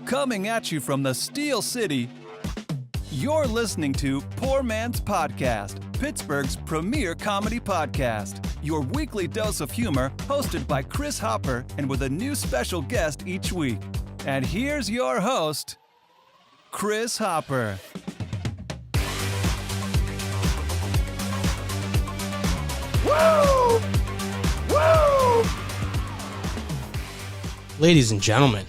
Coming at you from the Steel City, you're listening to Poor Man's Podcast, Pittsburgh's premier comedy podcast. Your weekly dose of humor, hosted by Chris Hopper and with a new special guest each week. And here's your host, Chris Hopper. Woo! Woo! Ladies and gentlemen,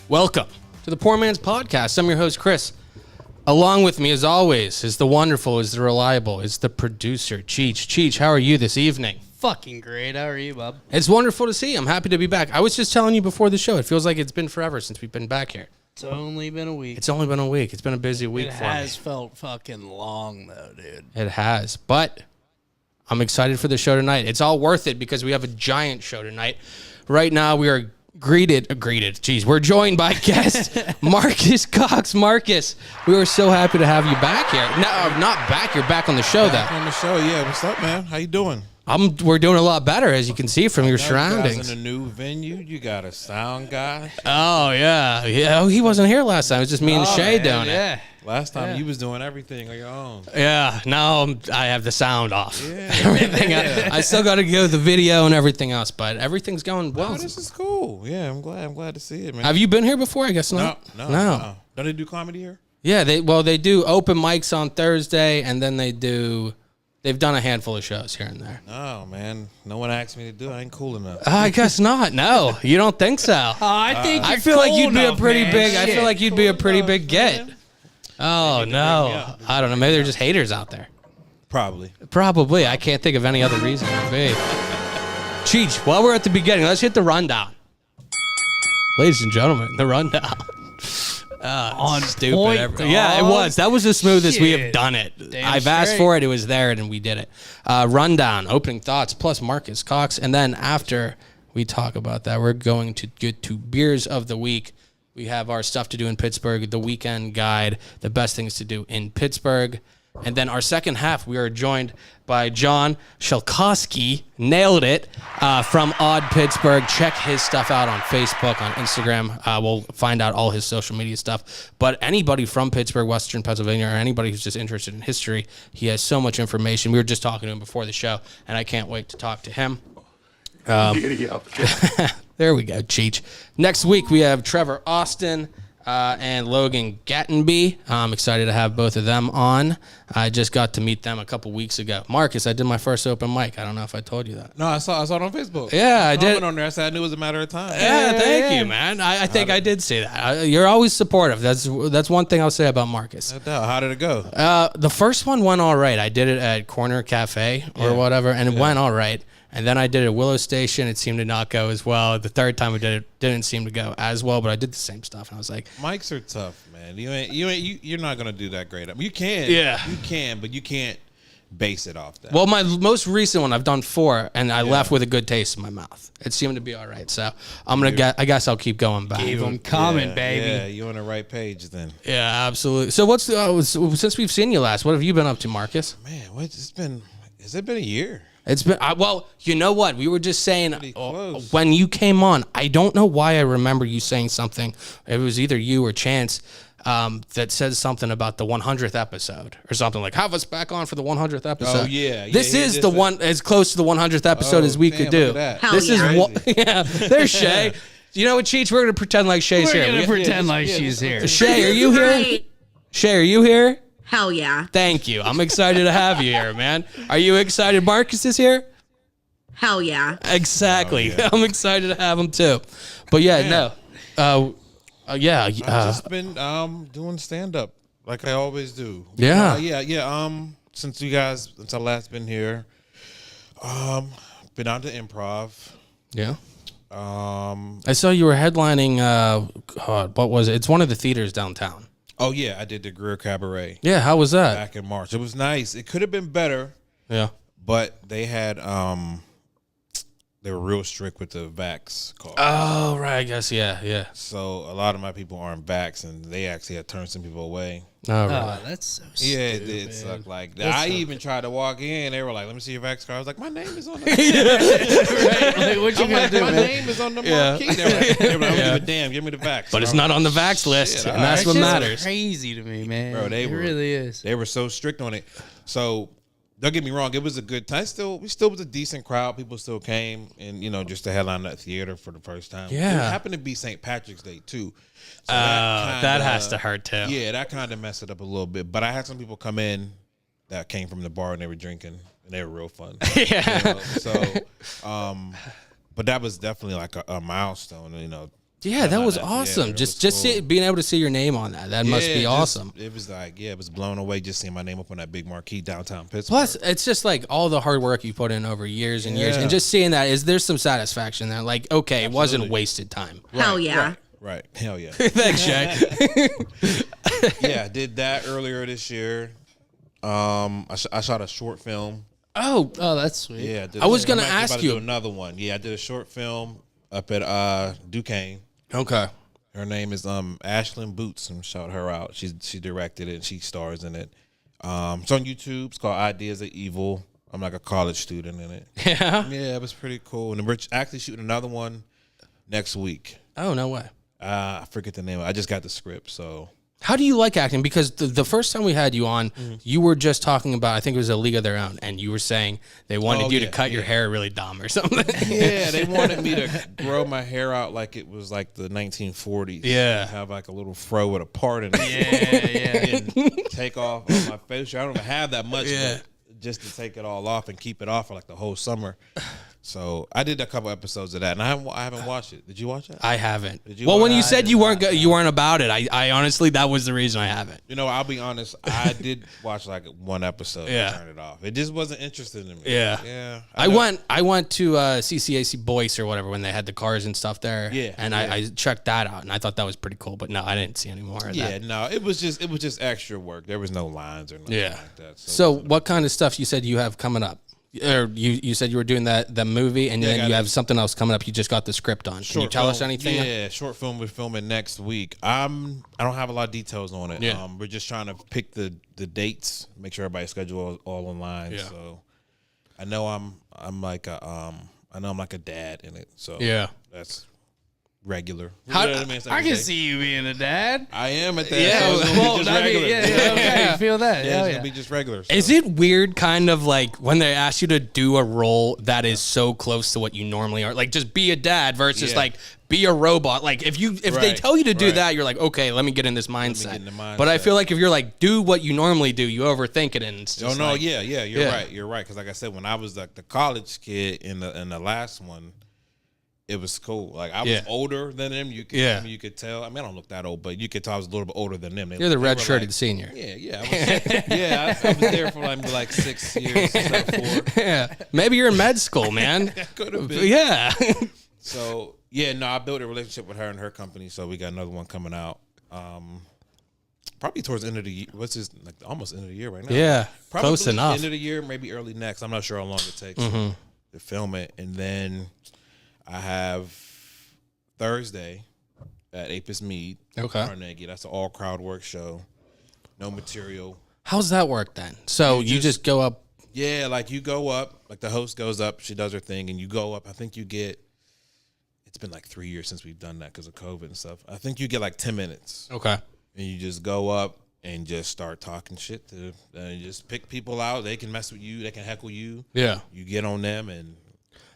welcome to the Poor Man's Podcast. I'm your host, Chris. Along with me, as always, is the wonderful, is the reliable, is the producer, Cheech. Cheech, how are you this evening? Fucking great. How are you, bub? It's wonderful to see you. I'm happy to be back. I was just telling you before the show, it feels like it's been forever since we've been back here. It's only been a week. It's only been a week. It's been a busy week for me. It has felt fucking long, though, dude. It has, but I'm excited for the show tonight. It's all worth it because we have a giant show tonight. Right now, we are greeted. Jeez, we're joined by guest Marcus Cox. Marcus, we are so happy to have you back here. No, not back. You're back on the show, back though. On the show, yeah. What's up, man? How you doing? We're doing a lot better, as you can see from your surroundings. You guys in a new venue. You got a sound guy. Oh yeah. Oh, he wasn't here last time. It was just me and Shay doing it. Last time you was doing everything on your own. Yeah. Now I have the sound off. Yeah. Everything. I still got to go the video and everything else, but everything's going well. Oh, this is cool. Yeah, I'm glad to see it, man. Have you been here before? I guess not. No. Don't they do comedy here? Yeah. They do open mics on Thursday, and then they've done a handful of shows here and there. Oh, man. No one asked me to do it. I ain't cool enough. I guess not. No, you don't think so. I feel like you'd be a pretty big. Shit. I feel like you'd be a pretty big get. Oh no, I don't know. Maybe they're just haters out there. Probably. I can't think of any other reason it would be. Cheech, while we're at the beginning, let's hit the rundown. Ladies and gentlemen, the rundown. On Stupid. point, Yeah, it was. That was the smoothest we have Shit. done it. Damn I've asked straight. for it. It was there, and we did it. Rundown, opening thoughts, plus Marcus Cox. And then after we talk about that, we're going to get to beers of the week. We have our stuff to do in Pittsburgh, the weekend guide, the best things to do in Pittsburgh. And then our second half, we are joined by John Shelkowski, nailed it, from Odd Pittsburgh. Check his stuff out on Facebook, on Instagram. We'll find out all his social media stuff. But anybody from Pittsburgh, Western Pennsylvania, or anybody who's just interested in history, he has so much information. We were just talking to him before the show, and I can't wait to talk to him. There we go, Cheech. Next week, we have Trevor Austin and Logan Gattenby. I'm excited to have both of them on. I just got to meet them a couple weeks ago. Marcus, I did my first open mic. I don't know if I told you that. No, I saw it on Facebook. Yeah, I did. On there, I said I knew it was a matter of time. Yeah, thank you, man. I think I did say that. You're always supportive. That's one thing I'll say about Marcus. No doubt. How did it go? The first one went all right. I did it at Corner Cafe or whatever, and it went all right. And then I did it at Willow Station. It seemed to not go as well. The third time I did it, didn't seem to go as well, but I did the same stuff. And I was like, Mics are tough, man. You're not gonna do that great. I mean, you can, but you can't base it off that. well, my most recent one, I've done 4, and I left with a good taste in my mouth. It seemed to be all right. So I guess I'll keep going back. Gave them coming, baby. Yeah, you're on the right page then. Yeah, absolutely. So since we've seen you last, what have you been up to, Marcus? Man, has it been a year? It's been, well, you know what? We were just saying close. when you came on, I don't know why I remember you saying something. It was either you or Chance that says something about the 100th episode or something like, have us back on for the 100th episode. Oh, yeah. This is the one as close to the 100th episode as we could do. This is yeah. There's Shay. You know what, Cheech? We're going to pretend like Shay's here. We're going to pretend like she's here. Shay, are you here? Shay, are you here? Hell yeah. Thank you. I'm excited to have you here, man. Are you excited Marcus is here? Hell yeah. Exactly. Oh, yeah. I'm excited to have him too. But yeah, no. I've just been doing stand up like I always do. Yeah. Since I last been here, been on to improv. Yeah. I saw you were headlining what was it? It's one of the theaters downtown. Oh yeah, I did the Greer Cabaret. Yeah, how was that? Back in March. It was nice. It could have been better. Yeah. But they had they were real strict with the vax card. Oh, right. I guess, yeah. So a lot of my people aren't vax, and they actually had turned some people away. Oh, really? Oh, that's so Yeah, stupid. it did suck. Like That's I so- even tried to walk in. They were like, "Let me see your vax card." I was like, "My name is on the Right, like, what you I'm gonna like, do, my man? name is on the marquee." They were like, "I don't give a damn. Give me the vax." But it's I'm not like, on the vax list, shit, and all that's right. what That shit's matters. crazy to me, man. Bro, it really is. They were so strict on it. So don't get me wrong, it was a good time. We still was a decent crowd. People still came and just to headline that theater for the first time. Yeah. It happened to be St. Patrick's Day too. So That has to hurt too. Yeah, that kind of messed it up a little bit. But I had some people come in that came from the bar and they were drinking and they were real fun. Yeah. But that was definitely like a milestone. Yeah, that was Yeah, awesome. it Just was cool. being able to see your name on that. That must be awesome. It was like, it was blown away just seeing my name up on that big marquee downtown Pittsburgh. Plus, it's just like all the hard work you put in over years and years, Yeah. and just seeing that there's some satisfaction there. Like, okay, it wasn't Absolutely. wasted time. Hell yeah. Right. Hell yeah. Thanks, Shay. Yeah, I did that earlier this year. I shot a short film. Oh, that's sweet. Yeah, I was going gonna to ask you- do another one. Yeah, I did a short film up at Duquesne. okay. Her name is Ashlyn Boots, and shout her out. She directed it and she stars in it. It's on YouTube. It's called Ideas of Evil. I'm like a college student in it. Yeah. Yeah, it was pretty cool. And we're actually shooting another one next week. Oh, no way. I forget the name. I just got the script, so How do you like acting? Because the first time we had you on, you were just talking about, I think it was A League of Their Own, and you were saying they wanted you to cut your hair really dumb or something. yeah, they wanted me to grow my hair out like it was like the 1940s. Yeah. Have like a little fro with a part in it. Yeah. And take off on my facial. I don't even have that much, Yeah. but just to take it all off and keep it off for like the whole summer. So I did a couple episodes of that, and I haven't watched it. Did you watch it? I haven't. Did you Well, when watch you it? said you weren't about it, I honestly, that was the reason I haven't. I'll be honest. I did watch like one episode Yeah. and turn it off. It just wasn't interesting to me. Yeah. Yeah. I went to CCAC Boyce or whatever when they had the cars and stuff there. Yeah, And yeah. I checked that out, and I thought that was pretty cool. But no, I didn't see any more of Yeah, that. no, it was just extra work. There was no lines or nothing Yeah. like that. So what kind of stuff you said you have coming up? Or you said you were doing the movie, and Yeah, I then got you it. have something else coming up. You just got the script on. Can you tell us anything? Yeah, short film we're filming next week. I don't have a lot of details on it. Yeah. We're just trying to pick the dates, make sure everybody's schedule is all online. Yeah. So I know I'm like a dad in it. So Yeah. that's regular. How- You know what I mean? It's I every can day. see you being a dad. I am at that. Yeah, so it's gonna Well, be just I mean, regular. okay, you feel that? Yeah, Hell it's yeah. gonna be just regular. So. Is it weird, kind of like when they ask you to do a role that is so close to what you normally are, like just be a dad versus Yeah. like be a robot? Like if they Right, tell you to do right. that, you're like, okay, let me get in this mindset. get in the mindset. But I feel like if you're like, do what you normally do, you overthink it, and it's just Oh no, like, yeah, you're Yeah. right. You're right. Because like I said, when I was like the college kid in the last one, it was cool. Like I was Yeah. older than them. You could, Yeah. I mean, you could tell. I mean, I don't look that old, but you could tell I was a little bit older than them. You're the They red were shirted like- senior. Yeah, yeah, I was there for like 6 years, instead of 4. Yeah, maybe you're in med school, man. Could have been. Yeah. So yeah, no, I built a relationship with her and her company. So we got another one coming out. Probably towards the end of the year. What's this? Like almost end of the year right now. Yeah, Probably close enough. End of the year, maybe early next. I'm not sure how long it takes to film it. And then I have Thursday at Apis Mead, Okay. Carnegie. That's an all crowd work show. No material. How's that work then? So you just go up. Yeah, like you go up, like the host goes up, she does her thing, and you go up. I think you get. It's been like 3 years since we've done that because of COVID and stuff. I think you get like 10 minutes. Okay. And you just go up and just start talking shit to, and you just pick people out. They can mess with you. They can heckle you. Yeah. You get on them, and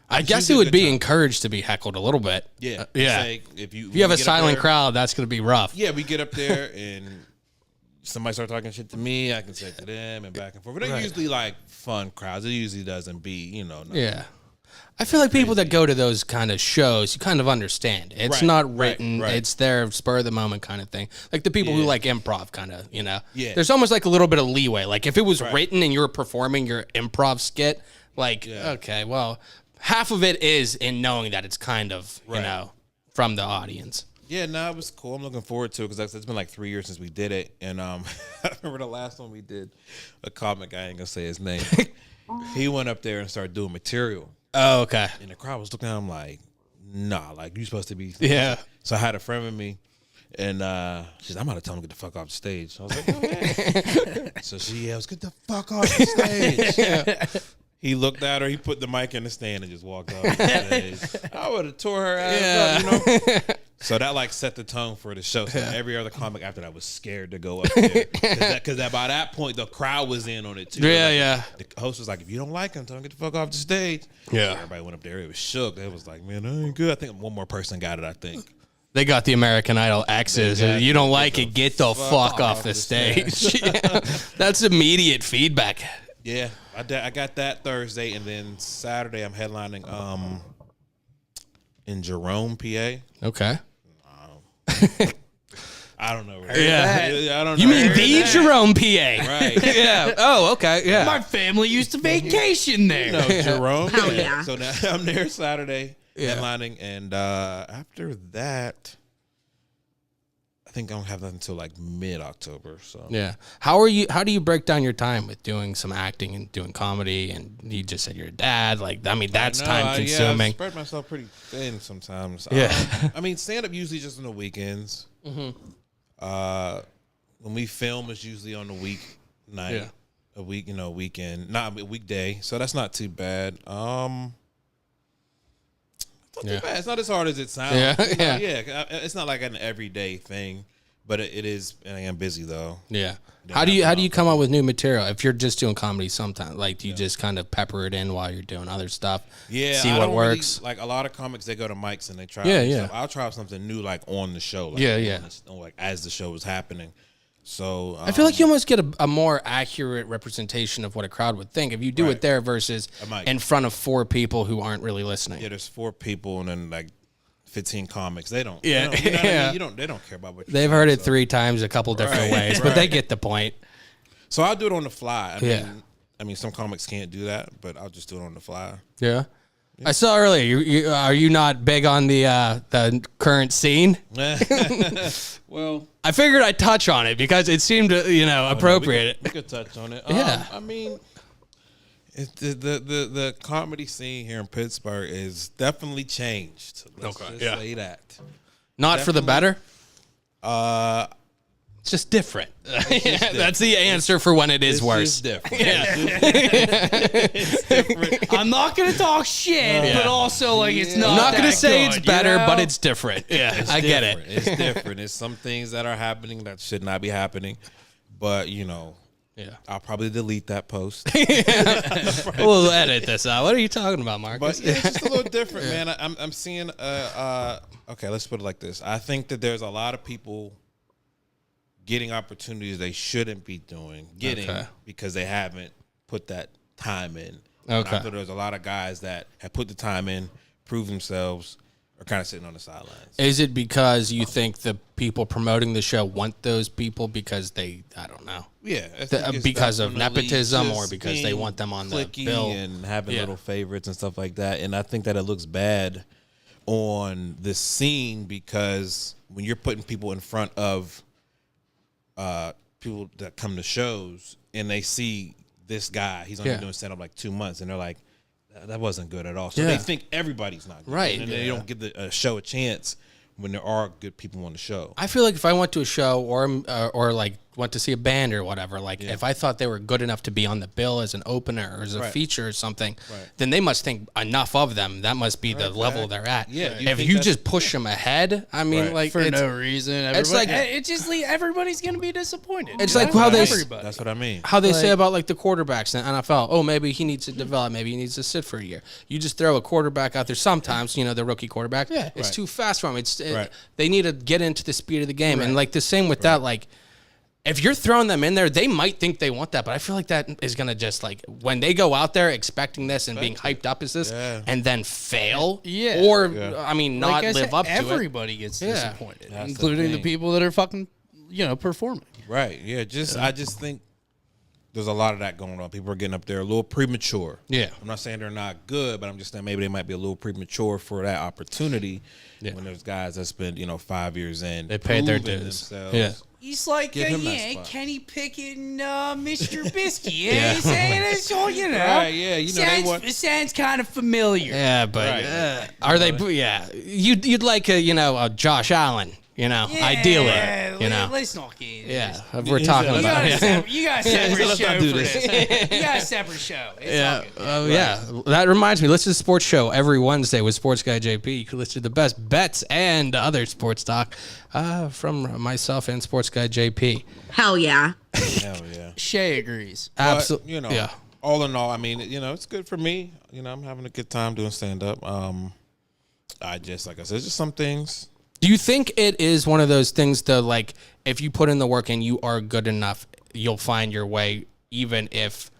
I It's guess usually it a would good be time. encouraged to be heckled a little bit. yeah, Yeah. Say, if you If you have a get up silent there- crowd, that's going to be rough. yeah, we get up there and somebody start talking shit to me. I can say it to them and back and forth. But they're Right. usually like fun crowds. It usually doesn't be, nothing. Yeah. I feel like people that go to those kind of shows, you kind of understand. It's Right, not right, written. right. It's their spur of the moment kind of thing. Like the people who Yeah. like improv kind of, Yeah. There's almost like a little bit of leeway. Like if it was Right. written and you were performing your improv skit, like, Yeah. okay, well, half of it is in knowing that it's kind of, Right. from the audience. Yeah, no, it was cool. I'm looking forward to it because it's been like 3 years since we did it. And I remember the last one we did, a comic, I ain't going to say his name. He went up there and started doing material. Oh, okay. And the crowd was looking at him like, nah, like, you supposed to be. Yeah. So I had a friend with me, and she's like, I'm about to tell him to get the fuck off the stage. I was like, go ahead. So she yells, get the fuck off the stage. He looked at her, he put the mic in the stand and just walked off the stage. I would have tore her ass up, you know? So that like set the tone for the show. So every other comic after that was scared to go up there. Because by that point, the crowd was in on it too. Yeah, like, yeah. The host was like, if you don't like him, tell him to get the fuck off the stage. Yeah. So everybody went up there. It was shook. It was like, man, that ain't good. I think one more person got it, I think. They got the American Idol X's. They got You don't it. like it, get the fuck off the stage. That's immediate feedback. Yeah, I got that Thursday, and then Saturday I'm headlining in Jerome, PA. Okay. I don't know. Yeah. I don't know. You mean the Jerome, PA? Right. Yeah. Oh, okay. Yeah. My family used to vacation there. No, Jerome. Hell yeah. So now I'm there Saturday Yeah. headlining, and after that, I think I don't have that until like mid-October. So Yeah. How do you break down your time with doing some acting and doing comedy? And you just said you're a dad. Like, I mean, that's time Yeah, consuming. I spread myself pretty thin sometimes. Yeah. I mean, stand-up usually just on the weekends. When we film, it's usually on the weeknight. Yeah. A week, weekend, not a weekday. So that's not too bad. It's not Yeah. too bad. It's not as hard as it sounds. Yeah, yeah. Yeah. It's not like an everyday thing, but it is. And I am busy though. Yeah. How do you come up with new material if you're just doing comedy? Sometimes, like, do you just kind of pepper it in while you're doing other stuff? Yeah, See I what don't works. Really, like a lot of comics, they go to mics and they try. Yeah, new yeah. stuff. I'll try something new, like on the show. Like, Yeah. Like as the show is happening. So I feel like you almost get a more accurate representation of what a crowd would think if you do it Right. there versus mic. in front of 4 people who aren't really listening. yeah, there's 4 people and then like 15 comics. They don't. Yeah. You know what I Yeah. mean? They don't care about what you're They've saying, heard it so. 3 times a couple different Right, ways, but they right. get the point. So I'll do it on the fly. Yeah. I mean, some comics can't do that, but I'll just do it on the fly. Yeah. I saw earlier. Are you not big on the current scene? Well, I figured I'd touch on it because it seemed appropriate. we could touch on it. Yeah. I mean, the comedy scene here in Pittsburgh is definitely changed. Let's just say that. Not for the better. Uh, It's just different. That's the answer for when it is it's worse. just different. I'm not gonna talk shit, but also like it's not. I'm not going to that say good, it's better, you know? but it's different. Yeah, I get it. It's different. It's some things that are happening that should not be happening, but Yeah. I'll probably delete that post. We'll edit this out. What are you talking about, Marcus? But yeah, it's just a little different, man. I'm seeing. Okay, let's put it like this. I think that there's a lot of people getting opportunities they shouldn't be getting Okay. because they haven't put that time in. Okay. And I thought there's a lot of guys that have put the time in, proved themselves, are kind of sitting on the sidelines. Is it because you think the people promoting the show want those people because I don't know. Yeah, I think it's because of definitely nepotism just or because they being want them on the cliquey bill? and having Yeah. little favorites and stuff like that. And I think that it looks bad on the scene because when you're putting people in front of people that come to shows and they see this guy, he's only Yeah. doing stand up like 2 months, and they're like, that wasn't good at all. So Yeah. they think everybody's not good. Right. And then they don't give the show a chance when there are good people on the show. I feel like if I went to a show or like went to see a band or whatever, like if I thought they were good enough to be on the bill as an opener or as a Right. feature or something, Right. then they must think enough of them. That must be the level they're at. Yeah, you If think you that's- just push them ahead, I mean, Right. like for it's, no reason. it's like- Everybody's gonna be disappointed. It's you like know? how they- Everybody. That's what I mean. how they say about like the quarterbacks in the NFL. Oh, maybe he needs to develop. Maybe he needs to sit for a year. You just throw a quarterback out there. Sometimes, the rookie quarterback. Yeah, it's Right. too fast for him. Right. They need to get into the speed of the game. And like the same with that, like if you're throwing them in there, they might think they want that, but I feel like that is gonna just like when they go out there expecting this and being hyped up as this, Yeah. and then fail, Yeah. or Yeah. I mean, Like not I live said, up to it. everybody gets Yeah. disappointed, That's the including the thing. people that are fucking, performing. Right. Yeah. I just think there's a lot of that going on. People are getting up there a little premature. Yeah. I'm not saying they're not good, but I'm just saying maybe they might be a little premature for that opportunity. Yeah. When there's guys that spend 5 years in, They paid their proving dues. themselves. Yeah. He's like, Give him that spot. Kenny Pickett and Mr. Biscuit. Yeah, Yeah. he's saying it's all, Right, yeah, they want. It sounds kind of familiar. Yeah, but Right. are they? Yeah, you'd like a Josh Allen, ideally, Let's not get into Yeah, this. we're talking You about. You got a separate let's show not do for this. this. You got a separate show. It's all good. Yeah. That reminds me. Listen to the sports show every Wednesday with Sports Guy JP. You can listen to the best bets and other sports talk from myself and Sports Guy JP. Hell yeah. Hell yeah. Shay agrees. Absolutely. Yeah. All in all, I mean, it's good for me. I'm having a good time doing stand up. I just, like I said, just some things. Do you think it is one of those things though, like if you put in the work and you are good enough, you'll find your way, even if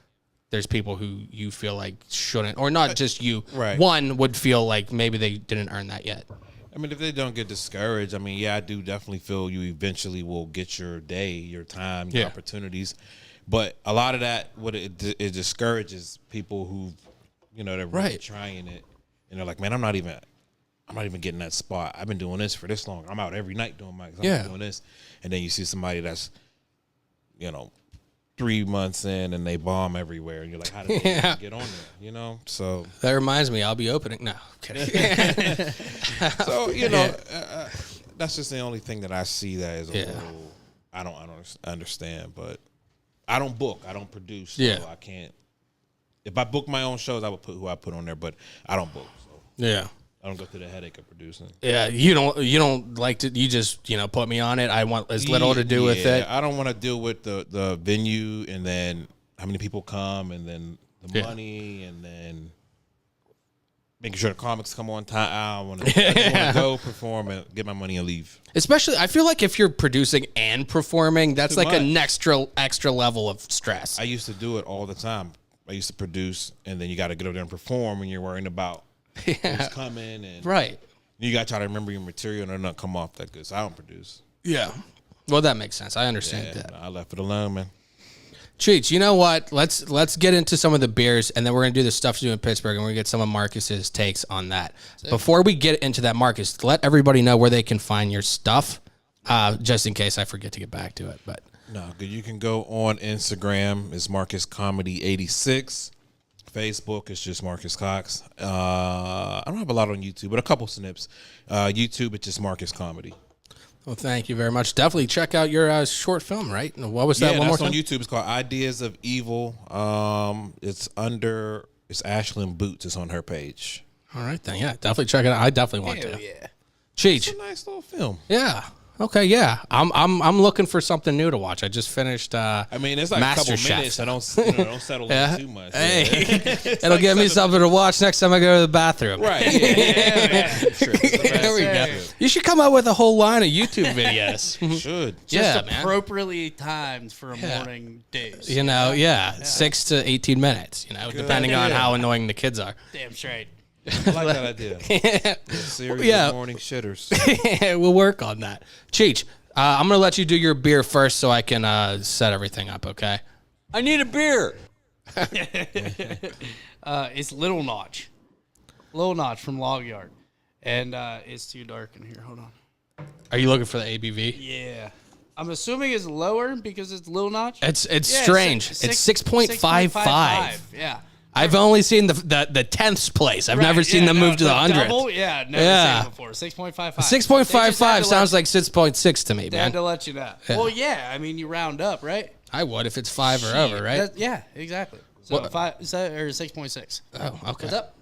there's people who you feel like shouldn't, or not just you. Right. One would feel like maybe they didn't earn that yet. I mean, if they don't get discouraged, I mean, I do definitely feel you eventually will get your day, your time, your opportunities. But a lot of that, it discourages people who, they're really trying it, and they're like, man, I'm not even getting that spot. I've been doing this for this long. I'm out every night doing mics. I'm doing this. And then you see somebody that's, 3 months in and they bomb everywhere. And you're like, how did they even get on there? So That reminds me, I'll be opening. No, I'm kidding. so, that's just the only thing that I see that is a little, I don't understand. But I don't book. I don't produce. So I can't. If I book my own shows, I would put who I put on there. But I don't book. So. Yeah. I don't go through the headache of producing. Yeah, you don't like to. You just put me on it. I want as little to do with it. I don't want to deal with the venue and then how many people come and then the money and then making sure the comics come on time. I just want to go perform and get my money and leave. Especially, I feel like if you're producing and performing, that's Too like much. an extra level of stress. I used to do it all the time. I used to produce and then you got to get over there and perform when you're worrying about who's coming and Right. you got to try to remember your material and it'll not come off that good. So I don't produce. Yeah. Well, that makes sense. I understand that. I left it alone, man. Cheech, you know what? Let's get into some of the beers, and then we're gonna do the stuff to do in Pittsburgh, and we're gonna get some of Marcus's takes on that. Before we get into that, Marcus, let everybody know where they can find your stuff, just in case I forget to get back to it. But No, good. You can go on Instagram. It's Marcus Comedy 86. Facebook is just Marcus Cox. I don't have a lot on YouTube, but a couple snips. YouTube, it's just Marcus Comedy. well, thank you very much. Definitely check out your short film. Right? What was that? Yeah, one more that's on time? YouTube. It's called Ideas of Evil. It's Ashlyn Boots. It's on her page. All right, then. Yeah, definitely check it out. I definitely want to. Yeah. Cheech. It's a nice little film. Yeah. Okay. Yeah. I'm looking for something new to watch. I just finished. I mean, it's like a couple MasterChef. minutes. I don't settle in too much. Hey, Yeah. it'll give me something to watch next time I go to the bathroom. Right. Yeah. Sure. There we go. You should come out with a whole line of YouTube videos. Should. Yeah, Just man. appropriately timed for a morning dose. 6 to 18 minutes, depending on how annoying the kids are. Damn straight. I like that idea. A series of morning shitters. We'll work on that. Cheech, I'm going to let you do your beer first so I can set everything up, okay? I need a beer. It's Little Notch. Little Notch from Log Yard. And it's too dark in here. Hold on. Are you looking for the ABV? Yeah. I'm assuming it's lower because it's Little Notch. It's strange. It's 6.55. Yeah. I've only seen the 10th place. I've never seen them move to the 100th. Double? Yeah, never seen it before. 6.55. 6.55 sounds like 6.6 to me, They had man. to let you know. Yeah. Well, yeah. I mean, you round up, right? I would if it's 5 or over, right? Yeah, exactly. So What- 5 or 6.6. Oh, okay. What's up?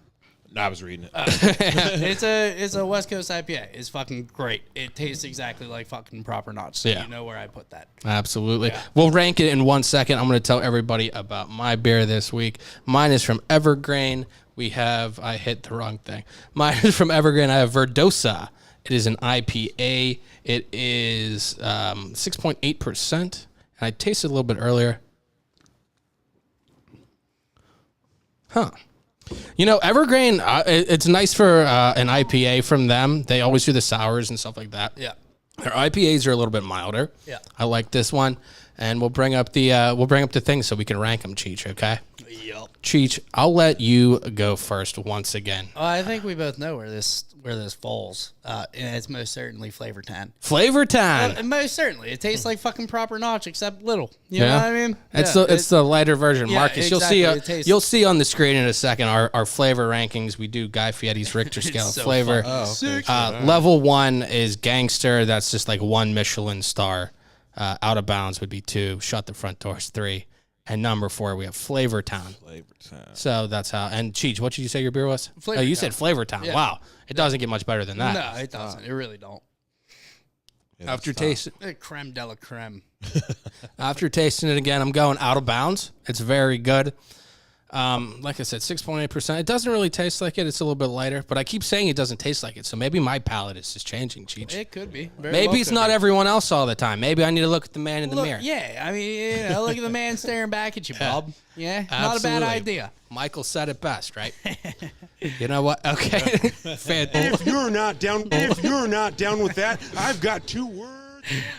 No, I was reading it. It's a West Coast IPA. It's fucking great. It tastes exactly like fucking proper notch. So Yeah. you know where I put that. Absolutely. We'll rank it in 1 second. I'm going to tell everybody about my beer this week. Mine is from Evergreen. I hit the wrong thing. Mine is from Evergreen. I have Verdosa. It is an IPA. It is 6.8%. And I tasted a little bit earlier. Huh. Evergreen, it's nice for an IPA from them. They always do the sours and stuff like that. Yeah. Their IPAs are a little bit milder. Yeah. I like this one, and we'll bring up the things so we can rank them, Cheech. Okay. Yep. Cheech, I'll let you go first once again. I think we both know where this falls. And it's most certainly Flavor Town. Flavor Town. Most certainly, it tastes like fucking proper notch, except little. You know what I mean? It's the lighter version, yeah, Marcus. exactly. You'll see on the screen in a second our flavor rankings. We do Guy Fieri's Richter scale of so flavor. Level 1 is gangster. That's just like 1 Michelin star. Out of bounds would be 2. Shut the front doors 3. And number 4, we have Flavor Town. Flavor Town. So that's how. And Cheech, what did you say your beer was? Flavor you Town. said Flavor Town. Yeah. Wow, it doesn't get much better than that. No, it doesn't. It really don't. Yeah, After tasting, Creme de la creme. After tasting it again, I'm going Out of Bounds. It's very good. Like I said, 6.8%. It doesn't really taste like it. It's a little bit lighter, but I keep saying it doesn't taste like it. So maybe my palate is just changing, Cheech. It could be. Maybe it's not everyone else all the time. Maybe I need to look at the man in the mirror. Yeah, I mean, look at the man staring back at you, Bob. Yeah, not a Absolutely. bad idea. Michael said it best, right? You know what? Okay. If you're not down with that, I've got 2 words.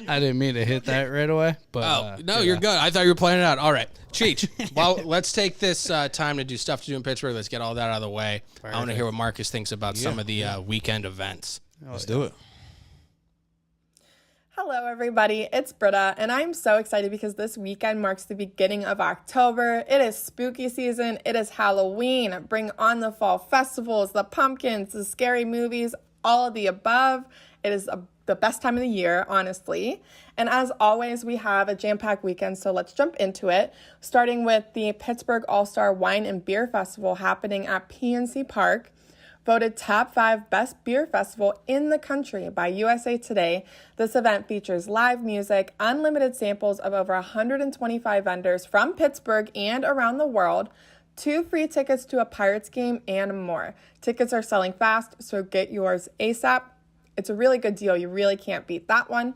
I didn't mean to hit that right away, but no, you're good. I thought you were playing it out. All right, Cheech. Well, let's take this time to do stuff to do in Pittsburgh. Let's get all that out of the way. I want to hear what Marcus thinks about some of the weekend events. Let's do it. Hello, everybody. It's Britta, and I'm so excited because this weekend marks the beginning of October. It is spooky season. It is Halloween. Bring on the fall festivals, the pumpkins, the scary movies, all of the above. It is the best time of the year, honestly. And as always, we have a jam-packed weekend, so let's jump into it. Starting with the Pittsburgh All-Star Wine and Beer Festival happening at PNC Park. Voted top 5 best beer festival in the country by USA Today. This event features live music, unlimited samples of over 125 vendors from Pittsburgh and around the world, 2 free tickets to a Pirates game, and more. Tickets are selling fast, so get yours ASAP. It's a really good deal. You really can't beat that one.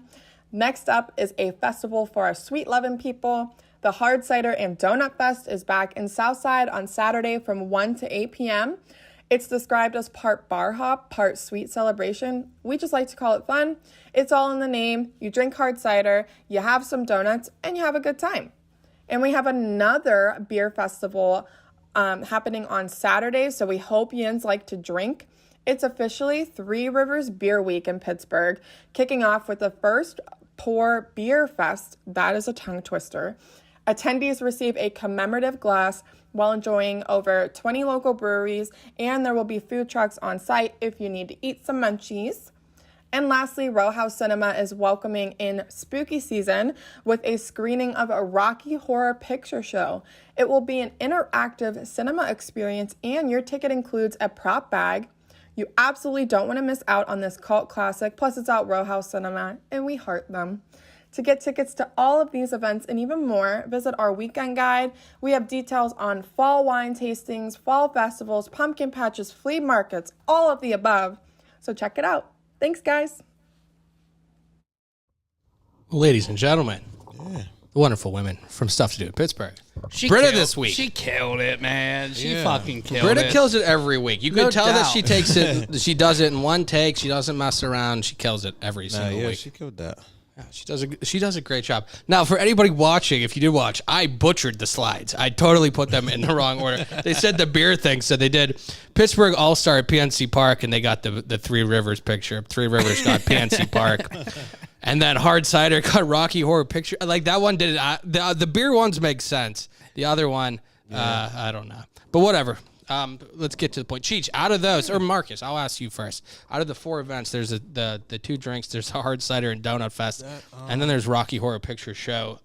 Next up is a festival for our sweet loving people. The Hard Cider and Donut Fest is back in Southside on Saturday from 1 to 8 p.m. It's described as part bar hop, part sweet celebration. We just like to call it fun. It's all in the name. You drink hard cider, you have some donuts, and you have a good time. And we have another beer festival happening on Saturday, so we hope yins like to drink. It's officially 3 Rivers Beer Week in Pittsburgh, kicking off with the first Pour Beer Fest. That is a tongue twister. Attendees receive a commemorative glass while enjoying over 20 local breweries, and there will be food trucks on site if you need to eat some munchies. And lastly, Row House Cinema is welcoming in spooky season with a screening of a Rocky Horror Picture Show. It will be an interactive cinema experience, and your ticket includes a prop bag. You absolutely don't want to miss out on this cult classic, plus it's out Row House Cinema, and we heart them. To get tickets to all of these events and even more, visit our weekend guide. We have details on fall wine tastings, fall festivals, pumpkin patches, flea markets, all of the above. So check it out. Thanks, guys. Ladies and gentlemen, the wonderful women from Stuff to Do in Pittsburgh. Britta this week. She killed it, man. She fucking killed Britta it. kills it every week. You can No tell that doubt. she takes it. She does it in one take. She doesn't mess around. She kills it every single week. She killed that. Yeah, she does a great job. Now, for anybody watching, if you did watch, I butchered the slides. I totally put them in the wrong order. They said the beer thing, so they did Pittsburgh All-Star at PNC Park, and they got the 3 Rivers picture. 3 Rivers got PNC Park. And then Hard Cider got Rocky Horror Picture. Like, that one did it. The beer ones make sense. The other one, I don't know. But whatever. Let's get to the point. Cheech, out of those, or Marcus, I'll ask you first. Out of the 4 events, there's the 2 drinks. There's a Hard Cider and Donut Fest, and then there's Rocky Horror Picture Show,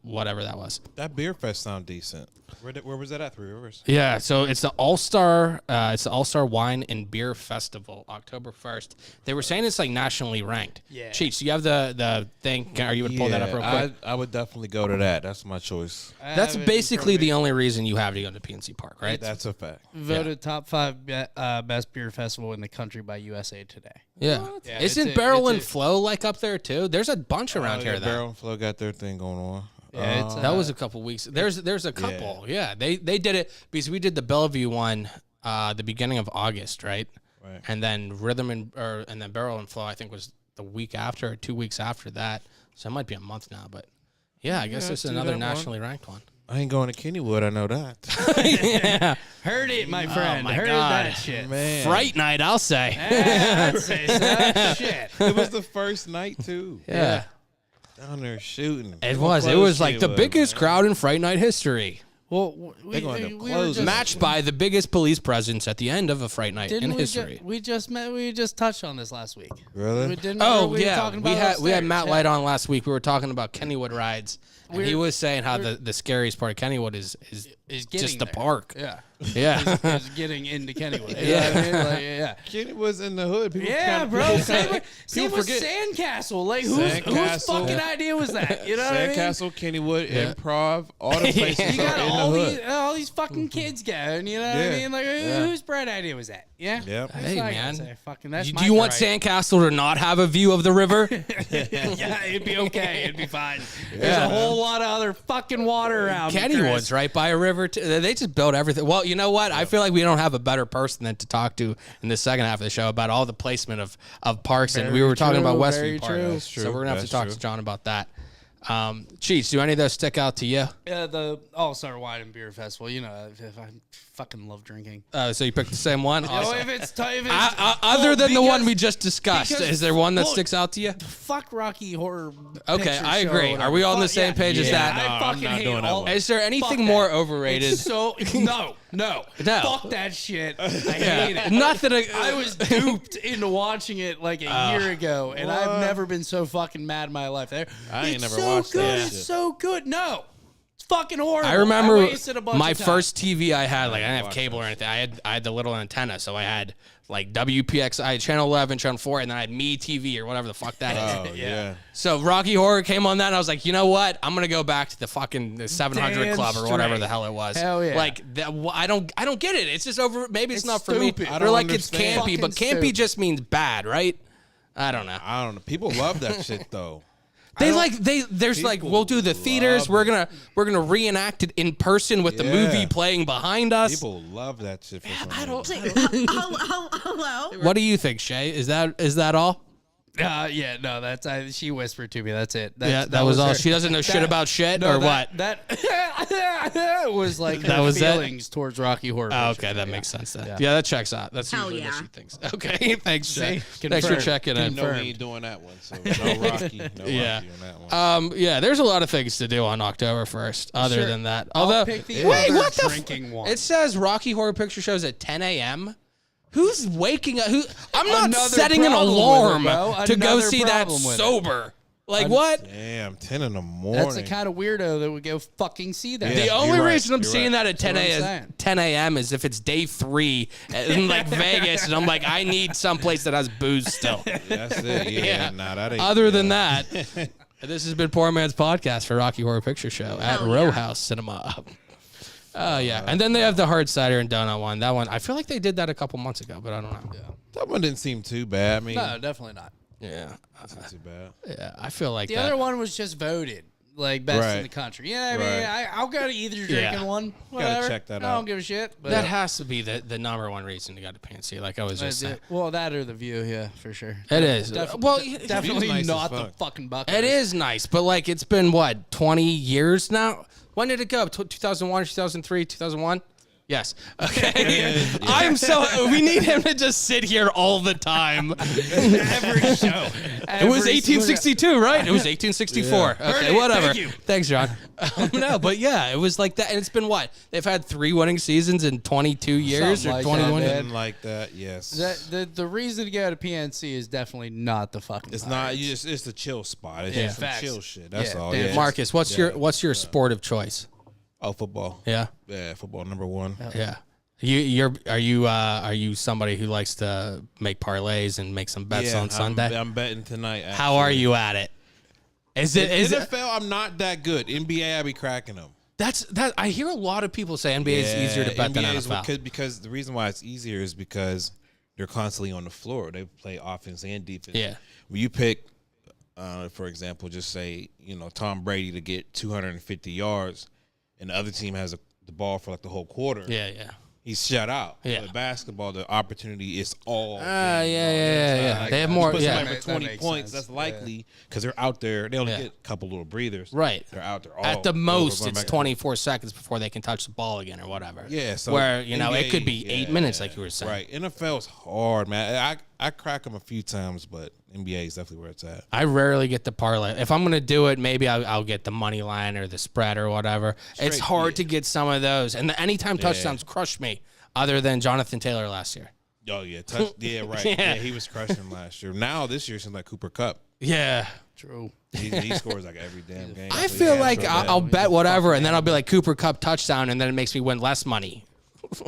whatever that was. That beer fest sound decent. Where was that at? 3 Rivers? Yeah, so it's the All-Star Wine and Beer Festival, October 1st. They were saying it's like nationally ranked. Yeah. Cheech, do you have the thing? Are you going to pull that up real quick? I would definitely go to that. That's my choice. That's basically the only reason you have to go to PNC Park, right? That's a fact. Voted top 5 best beer festival in the country by USA Today. Yeah. Yeah, Isn't Barrel and Flow like up there too? There's a bunch around here. Barrel and Flow got their thing going on. Yeah, That was a couple weeks. There's a couple. Yeah. They did it because we did the Bellevue one the beginning of August, right? Right. And then and then Barrel and Flow I think was the week after or 2 weeks after that. So it might be a month now, but yeah, I guess it's do another that nationally ranked one. I ain't going to Kennywood. I know that. Yeah. Heard it, my friend. my Heard God. that shit. Man, Fright night, I'll say. I'd say so. Shit. it was the first night too. Yeah. Down there shooting. It was. It was like the biggest crowd in Fright Night history. Well, They're going to we were close just, it. Matched by the biggest police presence at the end of a Fright Night didn't in we history. we just touched on this last week. Really? We didn't, Oh we were yeah, talking we about had Matt upstairs. Light Yeah. on last week. We were talking about Kennywood rides, and he was saying how the scariest part of Kennywood is Is getting just the there. park. Yeah. Yeah, Is getting into Kennywood. You know what I mean? Like, yeah. Kenny was in the hood. People Yeah, kinda- bro. people Same kinda- with people forget. Sandcastle. Like, whose Sandcastle. fucking idea was that? You know what I mean? Sandcastle, Kennywood, Yeah. Improv, all the places You are got in the all hood. these fucking kids going. You know what I Yeah. mean? Like, whose bright idea was that? Yeah. Yep. That's Hey, what I man. gotta say. Fucking, that's do my you want bright- Sandcastle to not have a view of the river? Yeah, it'd be okay. It'd be fine. There's a whole lot of other fucking water around. Kennywood's right by a river. They just built everything. Well, you know what? I feel like we don't have a better person than to talk to in the second half of the show about all the placement of parks. And we Very were talking about true, Westview very Park. true. That's true. So we're going to have That's to talk true. to John about that. Cheats, do any of those stick out to you? The All-Star Wine and Beer Festival. You know, if I fucking love drinking. So you picked the same one? Oh, Awesome. if it's other Other than the one we just discussed, because- is there one that look, sticks out to you? fuck Rocky Horror. Okay, Picture I Show agree. or Are we whatever. all on the Fuck, same page as yeah, that? I No, I'm fucking not hate doing that all. one. Is there Fuck anything that. more overrated? It's so no. No. Fuck that shit. I hate it. Nothing. I was duped into watching it like a year ago, and I've never been so fucking mad in my life. I ain't It's never so watched good. that It's shit. so good. No, it's fucking horrible. I remember wasted a bunch my of time. first TV I had. Like I didn't have watch cable or that anything. I had the little antenna, so I had like WPX. I had channel 11, channel 4, and then I had Me TV or whatever the fuck that is. Oh yeah. So Rocky Horror came on that, and I was like, you know what? I'm gonna go back to the fucking the 700 Damn Club or whatever straight. the hell it was. Hell yeah. Like that, I don't get it. It's just over. Maybe it's It's not for stupid. me. I Or don't like it's understand. campy, but Fucking campy stupid. just means bad, right? I don't know. I don't know. People love that shit though. There's like we'll do the theaters. We're gonna reenact it in person with the Yeah. movie playing behind us. People love that shit for some reason. Hello. What do you think, Shay? Is that all? Yeah, no, that's she whispered to me. That's it. That was all. her. She doesn't know shit That- about shit no, or what? That was like That her was it? feelings towards Rocky Horror. Oh, Picture okay, that Show, makes sense. Then. Yeah. Yeah, that checks out. That's Hell usually what yeah. she thinks. Okay, thanks, Shay. See? Thanks for Confirmed. checking in. No, he ain't doing that one. So no Rocky. No Yeah. Rocky on that one. Yeah, there's a lot of things to do on October 1st other Sure. than that. I'll Although, pick the wait, other what the? drinking one. It says Rocky Horror Picture Shows at 10 a.m. Who's waking up? I'm not Another setting an problem with it, alarm bro. to go Another see that problem with it. sober. Like what? Damn, 10 in the morning. That's the kind of weirdo that would go fucking see that. The Yeah, only you're right. reason I'm You're seeing right. that at 10 what I'm a.m. saying. 10 a.m. is if it's day 3 in like Vegas, and I'm like, I need someplace that has booze still. That's it. Yeah. Yeah. Nah, that ain't. Other than yeah. that, this has been Poor Man's Podcast for Rocky Horror Picture Show at Hell Row yeah. House Cinema. Oh, yeah. And then they have the hard cider and donut one. That one, I feel like they did that a couple months ago, but I don't know. That one didn't seem too bad. I mean, No, definitely not. Yeah. not too bad. Yeah. I feel like The that. other one was just voted like best Right. in the country. You know what I mean? Right. I'll go to either drinking one. Whatever. check that I out. don't give a shit. But That has to be the number one reason to go to PNC, like I was just saying. well, that or the view, yeah, for sure. It is. Well, Definitely nice as not the fuck. fucking bucket. it is nice, but like it's been what 20 years now. When did it go? 2001, 2003, 2001. Yes. Okay. I'm so. We need him to just sit here all the time. Every show. It was 1862, right? It was 1864. Heard Okay, it. whatever. Thank you. Thanks, John. No, but yeah, it was like that, and it's been what? They've had 3 winning seasons in 22 years Something or like 21. that, Something like that. Yes. The reason to go to PNC is definitely not the fucking. It's Pirates. not. It's the chill spot. It's Yeah. just some Facts. chill shit. That's Yeah, all. damn. Yeah. Marcus, what's your sport of choice? Oh, football. Yeah. Yeah, football number 1. Yeah. Are you somebody who likes to make parlays and make some bets on Sunday? I'm betting tonight. How are you at it? Is it NFL? I'm not that good. NBA, I be cracking them. that I hear a lot of people say NBA is easier to bet than NBA is NFL. because the reason why it's easier is because they're constantly on the floor. They play offense and defense. Yeah. When you pick, for example, just say Tom Brady to get 250 yards, and the other team has the ball for like the whole quarter. Yeah. he's shut out. Yeah. With basketball, the opportunity is all. Yeah. They have more. Put Yeah. somebody for 20 makes points. sense. That's likely because they're out there. They only Yeah. get a couple little breathers. Right. They're out there. At the over, most, going it's back and 24 seconds before they can touch the ball again or whatever. Yeah, so where it could be NBA, 8 minutes, like you were saying. Right. NFL's hard, man. I crack them a few times, but NBA is definitely where it's at. I rarely get the parlay. If I'm gonna do it, maybe I'll get the money line or the spread or whatever. It's hard to get some of those, and the anytime touchdowns crush me. Other than Jonathan Taylor last year. Oh yeah, right. Yeah, he was crushing last year. Now this year seems like Cooper Kupp. Yeah. True. He scores like every damn game. I So feel yeah, like so I'll bad. bet whatever, and then I'll be like Cooper Kupp touchdown, and then it makes me win less money,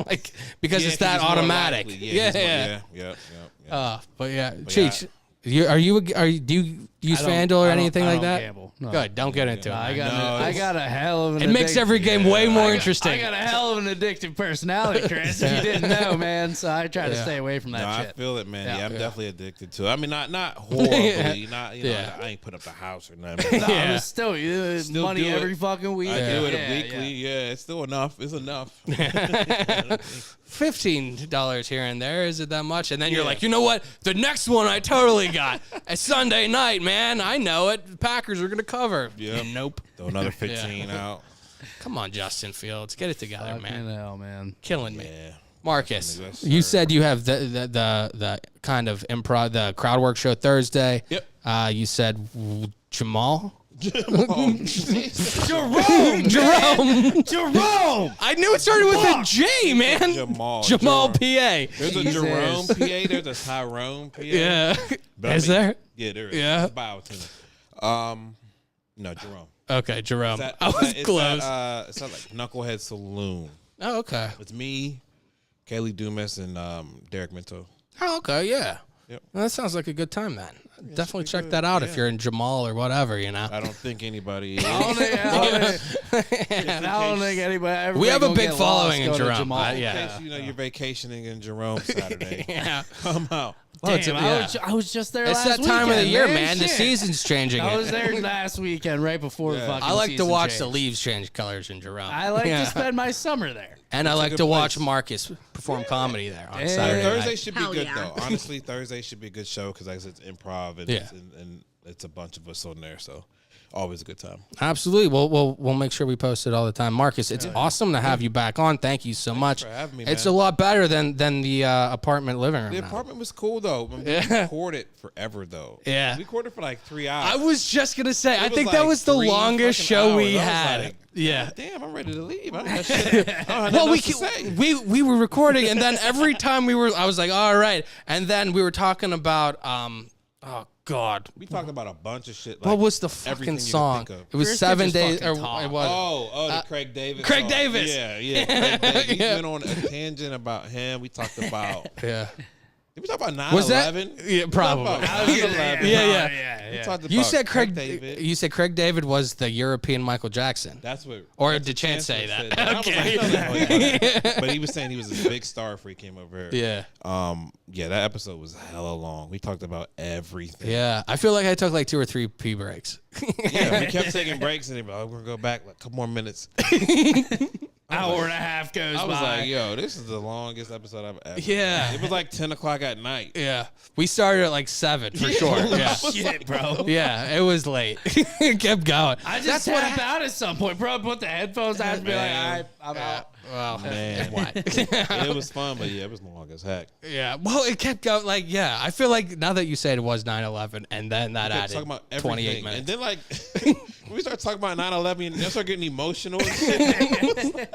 like because Yeah, it's that 'cause he's more automatic. likely. Yeah. Yeah. But yeah, But Cheech, do you use FanDuel or anything like that? Gamble. No. Good. Don't get into it. I man. got a hell of an It makes every game way more interesting. I got a hell of an addictive personality, Chris. If you didn't know, man. So I try to stay away from that No, I shit. feel it, man. Yeah. Yeah, I'm definitely addicted to it. I mean, not horribly. Not Yeah. I ain't put up the house or nothing. No, Yeah. but still, Still money do it. every fucking week. I do it Yeah, weekly. Yeah, it's still enough. It's enough. $15 here and there. Is it that much? And then you're Yeah. like, you know what? The next one I totally got. It's Sunday night, man. I know it. The Packers are gonna cover. Yeah. Nope. Throw another 15 out. Come on, Justin Fields, get it together, man. Fucking hell, man. Killing me. Yeah. Marcus, Yes, you sir. said you have the kind of improv, the crowd work show Thursday. Yep. You said Jamal. Jerome! Jerome. I knew it started with a J, man. Jamal PA. There's a Jesus. Jerome PA. There's a Tyrone PA. Yeah. But I Is mean- there? Yeah, there is. Yeah. It's biotin. No, Jerome. Okay, Jerome. That- I was it's close. It's not like Knucklehead Saloon. Oh, okay. It's me, Kaylee Dumas, and Derek Minto. Oh, okay, yeah. Yep. Well, that sounds like a good time, man. Definitely be check good. that out if Yeah. you're in Jamal or whatever, you know. I don't think anybody is. I don't think anybody. We have a everybody big gonna get following lost, in go to Jerome. Jamal. Yeah. In case, you're vacationing in Jerome Saturday. Yeah. Come out. Well, it's- Damn, yeah. I was just there It's last that time of the weekend, year, man. The Shit. season's changing. I was it. there last weekend, right before the fucking I like to season watch the changed. leaves change colors in Jerome. I like Yeah. to spend my summer there. And I It's a like good to watch place. Marcus perform comedy there on Yeah. Saturday Thursday night. should be Hell good yeah. though. Honestly, Thursday should be a good show because it's improv and, Yeah. and it's a bunch of us on there, so always a good time. Absolutely. We'll make sure we post it all the time. Marcus, it's awesome to have you back on. Thank you so much. for having me, It's man. a lot better than the apartment living room. The now. apartment was cool though. I mean, we recorded forever though. Yeah. we recorded for like 3 hours. I was just gonna say, I It think was that like was the 3 longest fucking show we hours. I was had. like, Yeah. Damn, I'm ready to leave. I don't have shit. I don't have Well, nothing else to say. we were recording, and then every time I was like, all right, and then we were talking about oh God, We talked about a bunch of shit. Like what was the everything fucking you could song? think of. It was Chris 7 could just days. fucking Or talk. it was. The Craig Davis. Craig song. Davis. Yeah. Craig Davis. We went on a tangent about him. We talked about. Yeah. Did we talk about 9/11? Was that? Yeah, probably. I was 9/11. Yeah. We talked about You said Craig. David. You said Craig David was the European Michael Jackson. That's what. Or that's did what Chance say Chancellor that? said. I was Okay. like, no, no. But he was saying he was a big star before he came over here. Yeah. Yeah, that episode was hella long. We talked about everything. Yeah. I feel like I took like 2 or 3 pee breaks. Yeah, we kept taking breaks and they were like, we're gonna go back like a couple more minutes. Hour and a half goes I was by. like, yo, this is the longest episode I've ever. Yeah. It was like 10 o'clock at night. Yeah. We started at like 7 for sure. Yeah. Shit, bro. Yeah. It was late. It kept going. I just tap out at some point, bro. Put the headphones on and be like, all right, I'm out. Well, Man. what? It was fun, but yeah, it was long as heck. Yeah. Well, it kept going. Like, yeah. I feel like now that you say it was 9/11, and then that We kept added talking about 28 everything. minutes. And then like we start talking about 9/11 and I start getting emotional and shit.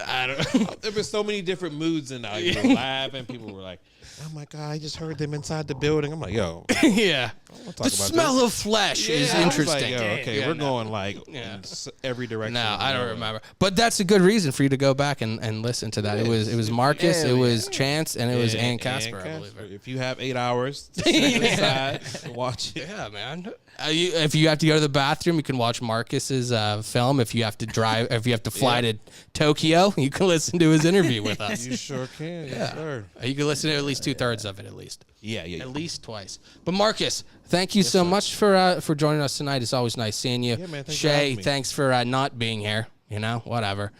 I don't. There were so many different moods and we were laughing. People were like, oh my God, I just heard them inside the building. I'm like, yo, Yeah. talk The about smell this. of flesh is I was interesting. Like, yo, okay, Yeah, we're no. going like Yeah. in every direction. No, I don't remember. But that's a good reason for you to go back and listen to that. It was Marcus, it was Chance, and it was Ann Casper, I believe. If you have 8 hours to set aside to watch it. Yeah, man. If you have to go to the bathroom, you can watch Marcus's film. If you have to drive, if you have to fly to Tokyo, you can listen to his interview with us. You sure can. Yes, sir. You can listen to at least 2/3 of it, at least. Yeah. At least twice. But Marcus, thank you so much for joining us tonight. It's always nice seeing you. Yeah, man, thanks for Shay, having me. thanks for not being here. You know, whatever.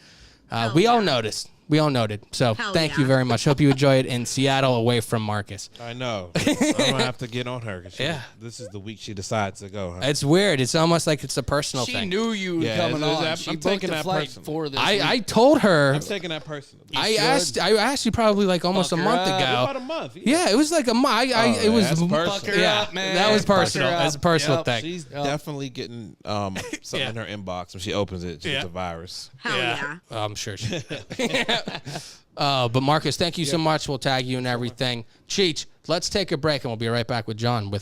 We all noticed. We all noted. So Hell thank yeah. you very much. Hope you enjoy it in Seattle away from Marcus. I know. I'm gonna have to get on her. 'Cause Yeah. This is the week she decides to go. Huh? It's weird. It's almost like it's a personal She thing. knew you were Yeah, coming it's- on. I'm She taking booked a that flight personally. for this. I week. told her. I'm taking that personally. I asked you probably like almost Fuck a her month up. ago. About a month. Yeah, it was like a month. It was that's personal. Fuck her yeah, up, man. that was Fuck her personal. up. That's a personal Yep. thing. She's definitely getting something in her inbox. When she opens it, she gets a virus. Hell yeah. I'm sure she but Marcus, thank you so much. We'll tag you and everything. Cheech, let's take a break and we'll be right back with John with